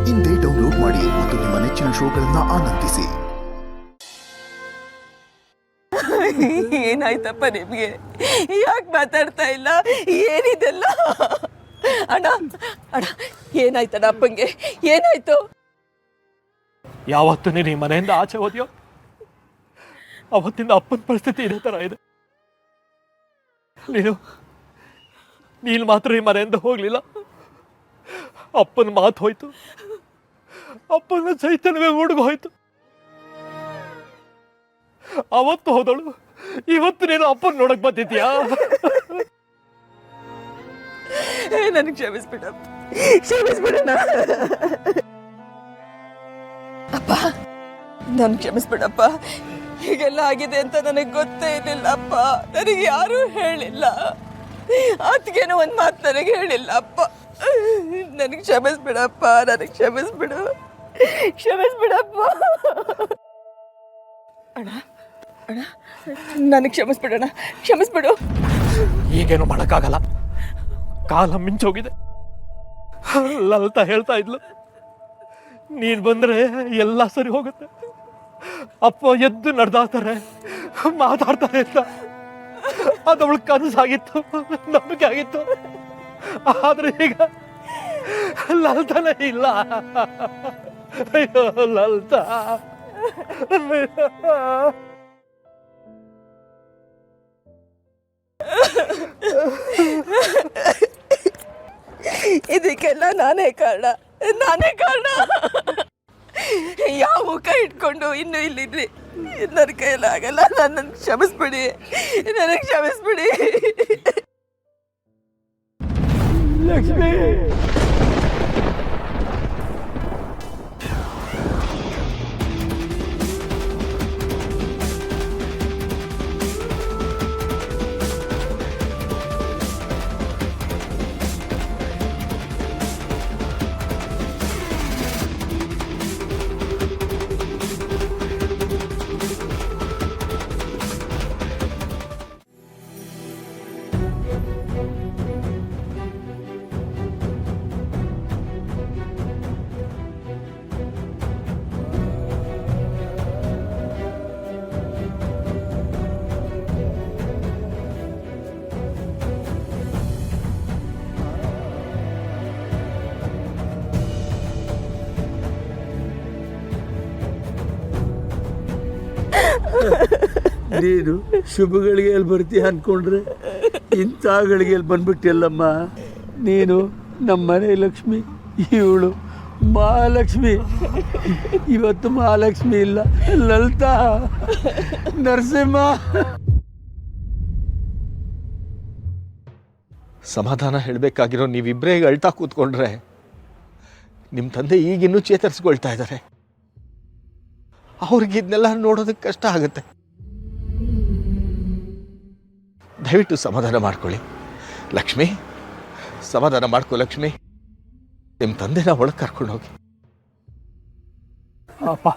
ಇಂದೇ ಡೌನ್ಲೋಡ್ ಮಾಡಿ ಮತ್ತು ನಿಮ್ಮ ನೆಚ್ಚಿನ ಶೋಗಳನ್ನ ಆನಂದಿಸಿ. ಏನಾಯ್ತಪ್ಪ ನಿಮ್ಗೆ? ಯಾಕೆ ಮಾತಾಡ್ತಾ ಇಲ್ಲ? ಏನಿದೆಲ್ಲ? ಅಣ್ಣ ಅಣ್ಣ, ಏನಾಯ್ತಣ್ಣ ಅಪ್ಪಂಗೆ? ಏನಾಯ್ತು? ಯಾವತ್ತು ನೀನು ಈ ಮನೆಯಿಂದ ಆಚೆ ಹೋದ್ಯೋ ಅವತ್ತಿಂದ ಅಪ್ಪನ ಪರಿಸ್ಥಿತಿ ಇದೇ ಥರ ಇದೆ. ನೀನು ಮಾತ್ರ ಈ ಮನೆಯಿಂದ ಹೋಗ್ಲಿಲ್ಲ. ಅಪ್ಪನ ಮಾತು ಹೋಯ್ತು, ಅಪ್ಪನ ಚೈತನ್ಯವೇ ಹುಡುಗೋಯ್ತು. ಅವತ್ತು ಹೋದಳು, ಇವತ್ತು ನೀನು ಅಪ್ಪನ ನೋಡಕ್ ಬಂದಿದ್ಯಾ? ನನಗೆ ಕ್ಷಮಿಸ್ಬಿಡಪ್ಪ, ಕ್ಷಮಿಸ್ಬಿಡಣ್ಣ. ಅಪ್ಪ ನನ್ ಕ್ಷಮಿಸ್ಬಿಡಪ್ಪ. ಹೀಗೆಲ್ಲ ಆಗಿದೆ ಅಂತ ನನಗೆ ಗೊತ್ತೇ ಇರಲಿಲ್ಲ ಅಪ್ಪ. ನನಗೆ ಯಾರೂ ಹೇಳಿಲ್ಲ. ಅದಕ್ಕೇನೋ ಒಂದು ಮಾತು ನನಗೆ ಹೇಳಿಲ್ಲ ಅಪ್ಪ. ನನಗೆ ಕ್ಷಮಿಸ್ಬಿಡಪ್ಪ, ನನಗೆ ಕ್ಷಮಿಸ್ಬಿಡು, ಕ್ಷಮಿಸ್ಬಿಡಪ್ಪ. ಅಣ್ಣ ಅಣ್ಣ, ನನಗೆ ಕ್ಷಮಿಸ್ಬಿಡಣ್ಣ, ಕ್ಷಮಿಸ್ಬಿಡು. ಈಗೇನು ಮಾಡೋಕ್ಕಾಗಲ್ಲ, ಕಾಲ ಮಿಂಚೋಗಿದೆ. ಲಲಿತಾ ಹೇಳ್ತಾ ಇದ್ಲು, ನೀನು ಬಂದರೆ ಎಲ್ಲ ಸರಿ ಹೋಗುತ್ತೆ, ಅಪ್ಪ ಎದ್ದು ನಡೆದಾಡ್ತಾರೆ, ಮಾತಾಡ್ತಾರೆ ಅಂತ. ಅದು ಅವಳು ಕನಸಾಗಿತ್ತು, ನಂಬಿಕೆ ಆಗಿತ್ತು. ಆದ್ರೆ ಈಗ ಲಲಿತಾನೇ ಇಲ್ಲ. ಅಯ್ಯೋ ಲಲಿತಾ, ಇದಕ್ಕೆಲ್ಲ ನಾನೇ ಕಾರಣ, ನಾನೇ ಕಾರಣ. ಯಾವ ಮುಖ ಇಟ್ಕೊಂಡು ಇನ್ನು ಇಲ್ಲಿದ್ರಿ? ನನ್ನ ಕೈಯಲ್ಲಿ ಆಗಲ್ಲ. ನನ್ನನ್ನು ಕ್ಷಮಿಸ್ಬಿಡಿ, ನನಗೆ ಕ್ಷಮಿಸ್ಬಿಡಿ. ಲಕ್ಷ್ಮಿ, ನೀನು ಶುಭ ಗಳಿಗೆಯಲ್ಲಿ ಬರ್ತೀಯ ಅಂದ್ಕೊಂಡ್ರೆ ಇಂಥ ಗಳಿಗೆಯಲ್ಲಿ ಬಂದ್ಬಿಟ್ಟಿಲ್ಲಮ್ಮ. ನೀನು ನಮ್ಮ ಮನೆ ಲಕ್ಷ್ಮಿ, ಇವಳು ಮಹಾಲಕ್ಷ್ಮಿ. ಇವತ್ತು ಮಹಾಲಕ್ಷ್ಮಿ ಇಲ್ಲ, ಲಲಿತಾ, ನರಸಿಂಹ. ಸಮಾಧಾನ ಹೇಳಬೇಕಾಗಿರೋ ನೀವಿಬ್ಬರೇ ಈಗ ಅಳ್ತಾ ಕೂತ್ಕೊಂಡ್ರೆ ನಿಮ್ಮ ತಂದೆ ಈಗಿನ್ನೂ ಚೇತರಿಸ್ಕೊಳ್ತಾ ಇದ್ದಾರೆ. ಅವ್ರಿಗೆ ಇದನ್ನೆಲ್ಲ ನೋಡೋದಕ್ಕೆ ಕಷ್ಟ ಆಗುತ್ತೆ. ದಯವಿಟ್ಟು ಸಮಾಧಾನ ಮಾಡ್ಕೊಳ್ಳಿ ಲಕ್ಷ್ಮಿ, ಸಮಾಧಾನ ಮಾಡ್ಕೊ ಲಕ್ಷ್ಮಿ. ನಿಮ್ಮ ತಂದೆನ ಒಳಗೆ ಕರ್ಕೊಂಡು ಹೋಗಿ. ಅಪ್ಪ